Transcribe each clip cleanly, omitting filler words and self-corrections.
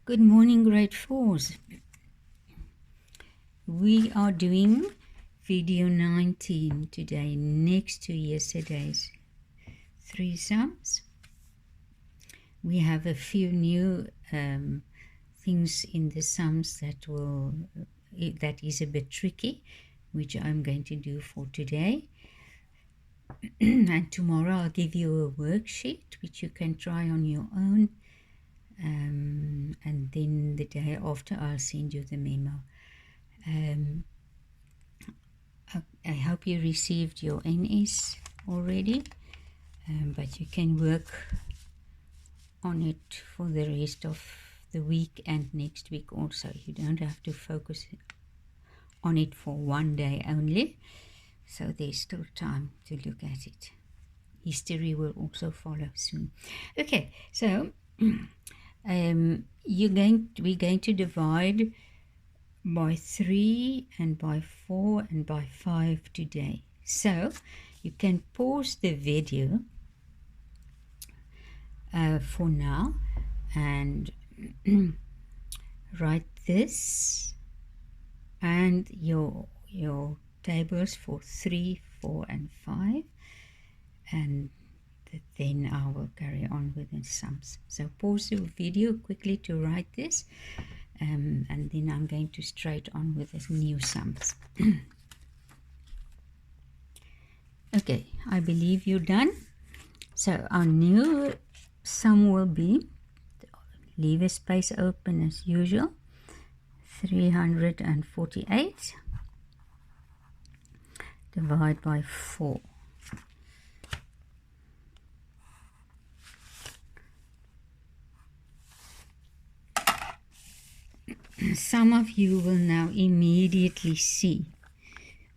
Good morning, grade 4s. We are doing video 19 today, next to yesterday's 3 sums. We have a few new things in the sums that is a bit tricky, which I'm going to do for today. And tomorrow I'll give you a worksheet which you can try on your own. And then the day after I'll send you the memo. I hope you received your NS already, but you can work on it for the rest of the week and next week also. You don't have to focus on it for one day only, so there's still time to look at it. History will also follow soon. Okay, so we're going to divide by 3 and by 4 and by 5 today. So you can pause the video for now and write this and your tables for 3, 4 and 5, and then I will carry on with the sums. So pause the video quickly to write this, and then I'm going to straight on with the new sums. Okay, I believe you're done. So our new sum will be, leave a space open as usual, 348 divide by 4. Some of you will now immediately see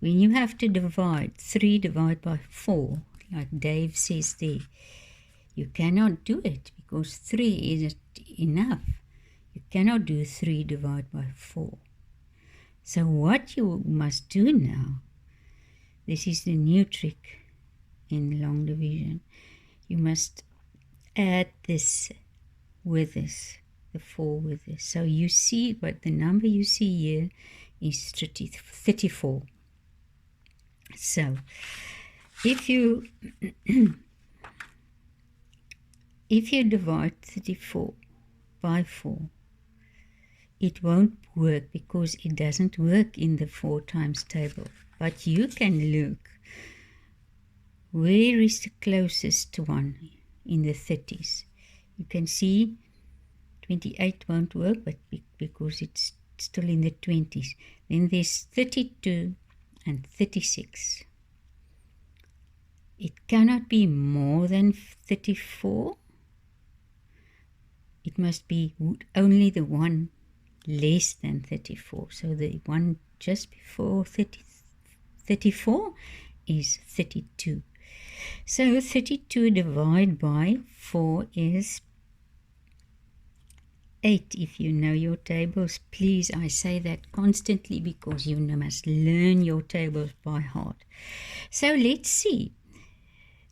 when you have to divide 3 divided by 4, like Dave says there, you cannot do it because 3 isn't enough. You cannot do 3 divided by 4. So what you must do now, this is the new trick in long division, you must add this with this, the 4 with this. So you see what the number you see here is 34. So if you divide 34 by 4, it won't work because it doesn't work in the 4 times table. But you can look where is the closest one in the 30s. You can see 28 won't work, but because it's still in the 20s. Then there's 32 and 36. It cannot be more than 34. It must be only the one less than 34. So the one just before 34 is 32. So 32 divided by 4 is 8. If you know your tables, please, I say that constantly because you must learn your tables by heart. So let's see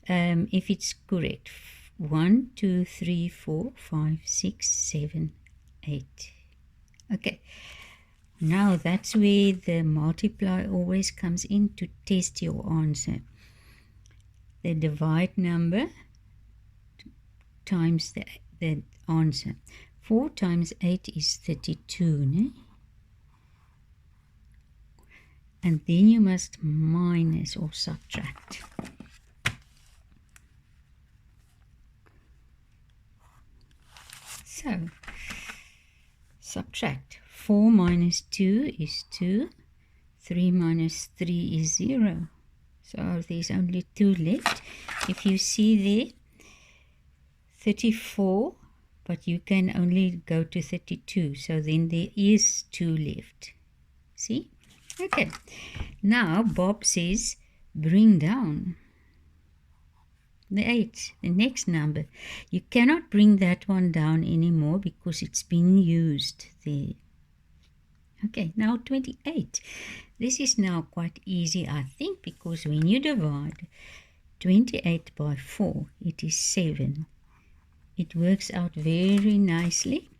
if it's correct. 1, 2, 3, 4, 5, 6, 7, 8. Okay, now that's where the multiply always comes in to test your answer. The divide number times the answer. 4 times 8 is 32, né? And then you must minus or subtract. So, subtract. 4 minus 2 is 2. 3 minus 3 is 0. So there's only 2 left. If you see there, 34, but you can only go to 32. So then there is 2 left. See? Okay. Now Bob says, bring down the 8, the next number. You cannot bring that one down anymore because it's been used there. Okay, now 28. This is now quite easy, I think, because when you divide 28 by 4, it is 7. It works out very nicely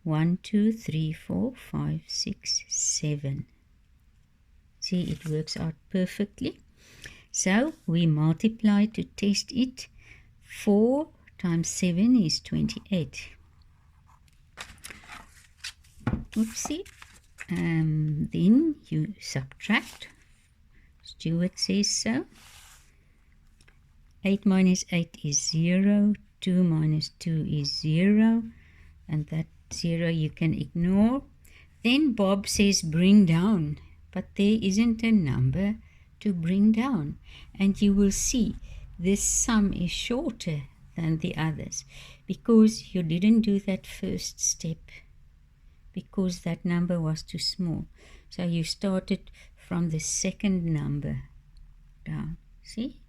1, 2, 3, 4, 5, 6, 7. See, it works out perfectly. So we multiply to test it. 4 times 7 is 28. Oopsie. Then you subtract. Stuart says so. 8 minus 8 is 0. 2 minus 2 is 0. And that 0 you can ignore. Then Bob says bring down. But there isn't a number to bring down. And you will see this sum is shorter than the others because you didn't do that first step, because that number was too small. So you started from the second number down. See?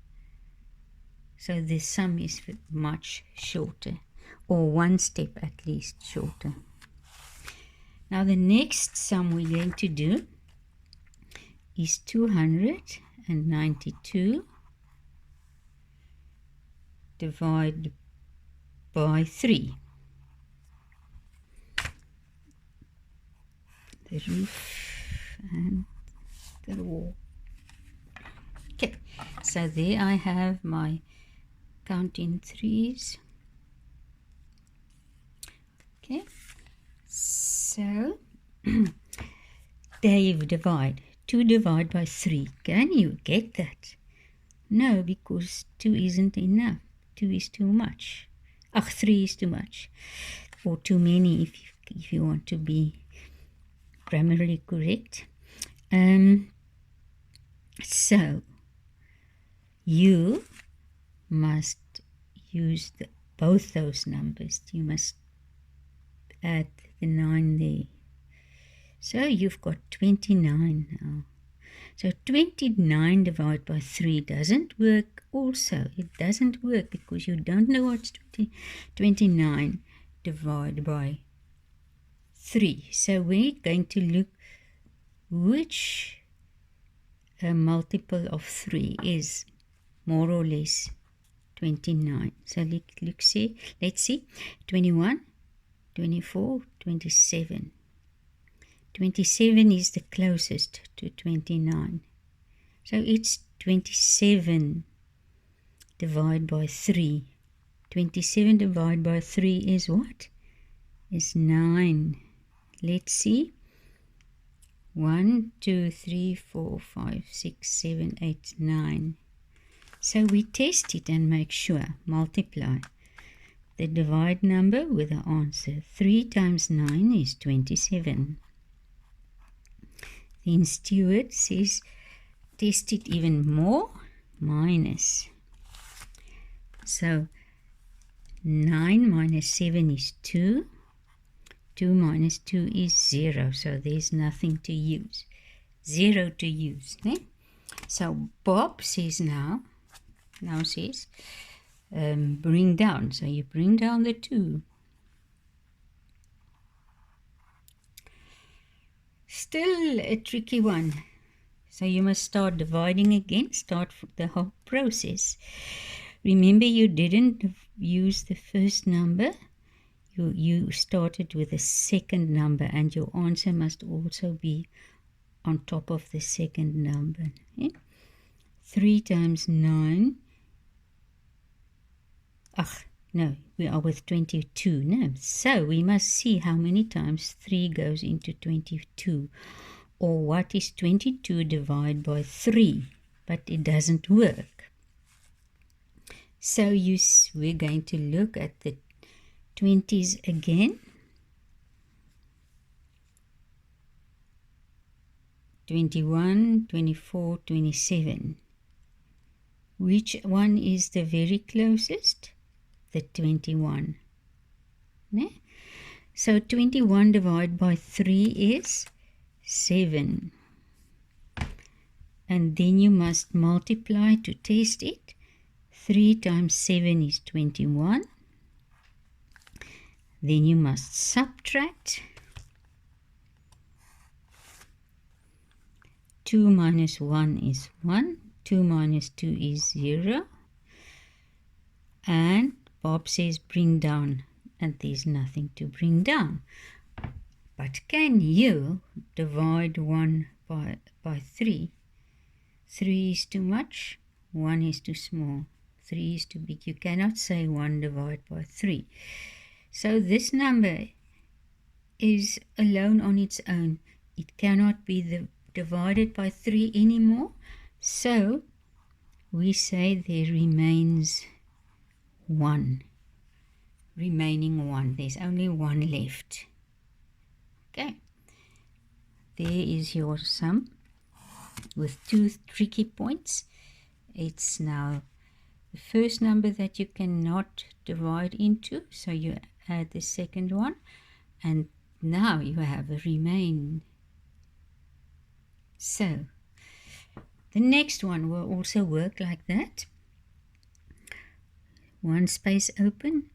So the sum is much shorter, or one step at least shorter. Now the next sum we're going to do is 292 divided by 3. The roof and the wall. Okay, so there I have my counting threes. Okay, so Dave, divide. 2 divided by 3. Can you get that? No, because 2 isn't enough. 2 is too much. 3 is too much. Or too many if you want to be grammatically correct. So you must use both those numbers. You must add the 9 there. So you've got 29 now. So 29 divided by 3 doesn't work also. It doesn't work because you don't know what's 29 divided by 3. So we're going to look which multiple of 3 is more or less 29. So let's see. 21, 24, 27. 27 is the closest to 29. So it's 27 divided by 3. 27 divided by 3 is what? Is 9. Let's see. 1, 2, 3, 4, 5, 6, 7, 8, 9. So we test it and make sure. Multiply the divide number with the answer. 3 times 9 is 27. Then Stuart says, test it even more, minus. So 9 minus 7 is 2. 2 minus 2 is 0. So there's nothing to use. 0 to use. Eh? So Bob says now says, bring down. So you bring down the 2. Still a tricky one. So you must start dividing again, start the whole process. Remember, you didn't use the first number. You started with the second number, and your answer must also be on top of the second number. Okay? 3 times 9. No, we are with 22 now. So we must see how many times 3 goes into 22. Or what is 22 divided by 3? But it doesn't work. So we're going to look at the 20s again. 21, 24, 27. Which one is the very closest? The 21. Ne? So 21 divided by 3 is 7. And then you must multiply to test it. 3 times 7 is 21. Then you must subtract. 2 minus 1 is 1. 2 minus 2 is 0. And Bob says bring down. And there's nothing to bring down. But can you divide 1 by 3? 3 is too much, 1 is too small, 3 is too big. You cannot say 1 divided by 3. So this number is alone on its own. It cannot be divided by 3 anymore. So we say there remains 1. Remaining 1. There's only 1 left. Okay. There is your sum with 2 tricky points. It's now the first number that you cannot divide into, so you add the second one, and now you have a remain. So the next one will also work like that. 1 space open,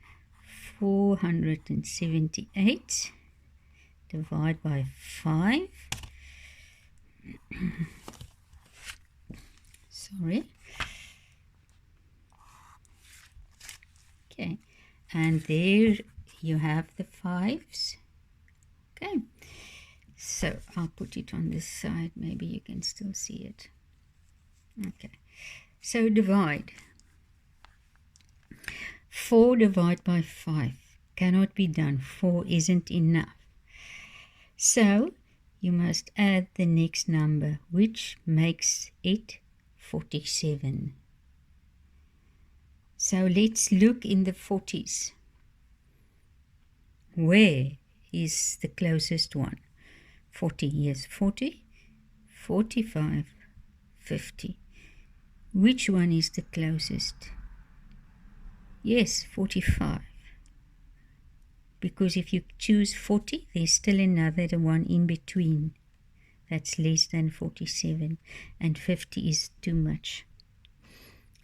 478 divide by 5. Sorry. Okay, and there you have the 5s. Okay, so I'll put it on this side, maybe you can still see it. Okay, so divide. 4 divided by 5 cannot be done. 4 isn't enough. So you must add the next number, which makes it 47. So let's look in the 40s. Where is the closest one? 40, yes, 40, 45, 50. Which one is the closest? Yes, 45. Because if you choose 40, there's still another one in between. That's less than 47. And 50 is too much.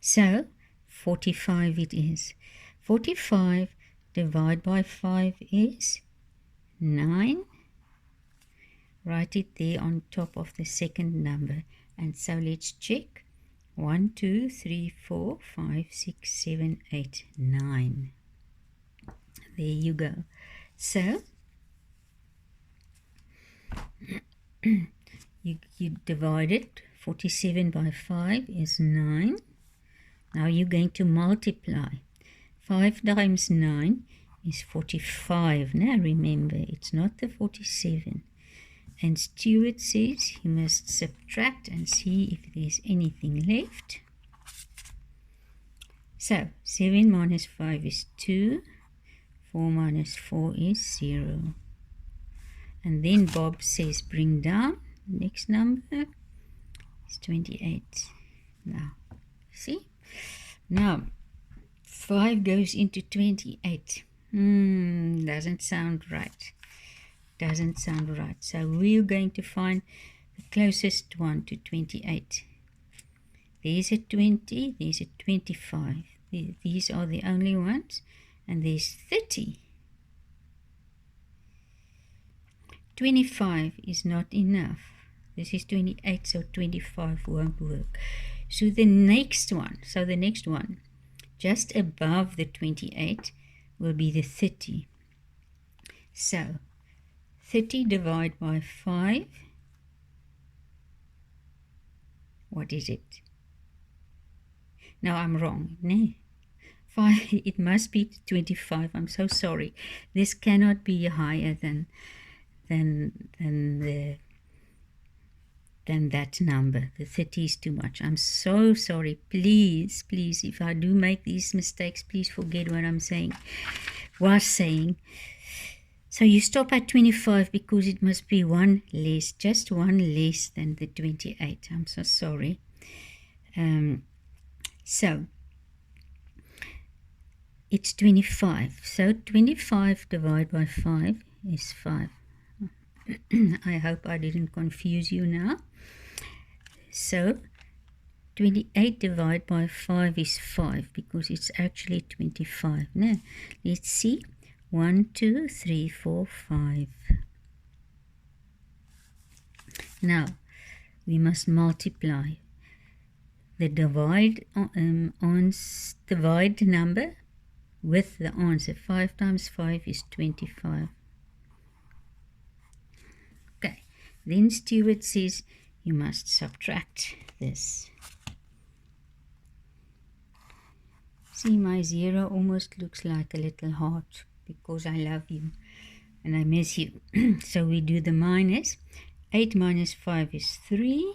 So 45 it is. 45 divided by 5 is 9. Write it there on top of the second number. And so let's check. 1, 2, 3, 4, 5, 6, 7, 8, 9. There you go. So you divide it. 47 by 5 is 9. Now you're going to multiply. 5 times 9 is 45. Now remember, it's not the 47. And Stuart says you must subtract and see if there's anything left. So 7 minus 5 is 2. 4 minus 4 is 0. And then Bob says bring down. The next number is 28. Now, see? Now, 5 goes into 28. Doesn't sound right. Doesn't sound right. So we're going to find the closest one to 28. There's a 20, there's a 25. These are the only ones. And there's 30. 25 is not enough. This is 28, so 25 won't work. So the next one, just above the 28 will be the 30. So 30 divided by 5, what is it? No, I'm wrong. No. 5, it must be 25. I'm so sorry. This cannot be higher than that number. The 30 is too much. I'm so sorry. Please, if I do make these mistakes, please forget what I'm saying. So you stop at 25 because it must be one less, just one less than the 28. I'm so sorry. So it's 25. So 25 divided by 5 is 5. I hope I didn't confuse you now. So 28 divided by 5 is 5 because it's actually 25. Now, let's see. 1, 2, 3, 4, 5. Now, we must multiply the divide number with the answer. 5 times 5 is 25. Then Stuart says you must subtract this. See, my 0 almost looks like a little heart because I love you and I miss you. So we do the minus. 8 minus 5 is 3.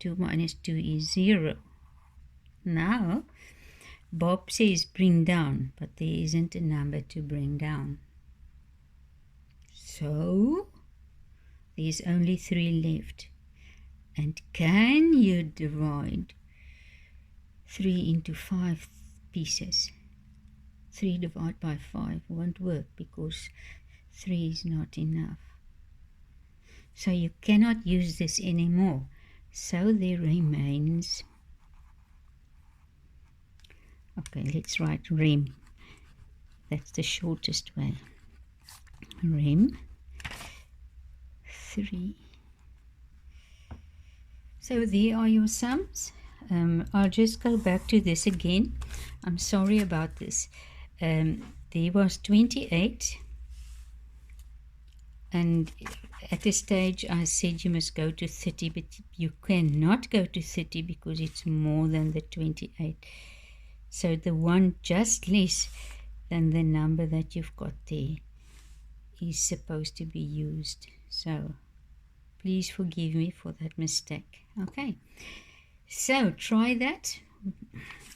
2 minus 2 is 0. Now, Bob says bring down, but there isn't a number to bring down. So, there's only 3 left. And can you divide 3 into 5 pieces? 3 divided by 5 won't work because 3 is not enough. So you cannot use this anymore. So there remains, okay, let's write rem. That's the shortest way. Rem 3. So there are your sums. I'll just go back to this again. I'm sorry about this. There was 28, and at this stage I said you must go to 30, but you cannot go to 30 because it's more than the 28. So the one just less than the number that you've got there is supposed to be used. So please forgive me for that mistake. Okay, so try that,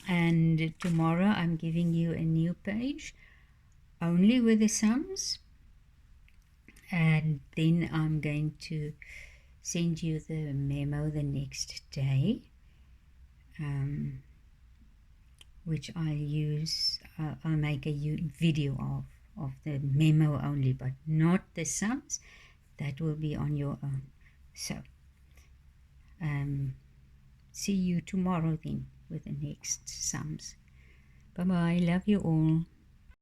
and tomorrow I'm giving you a new page only with the sums, and then I'm going to send you the memo the next day, which I'll use. I'll make a video of the memo only, but not the sums. That will be on your own. So see you tomorrow then with the next sums. Bye bye. Love you all.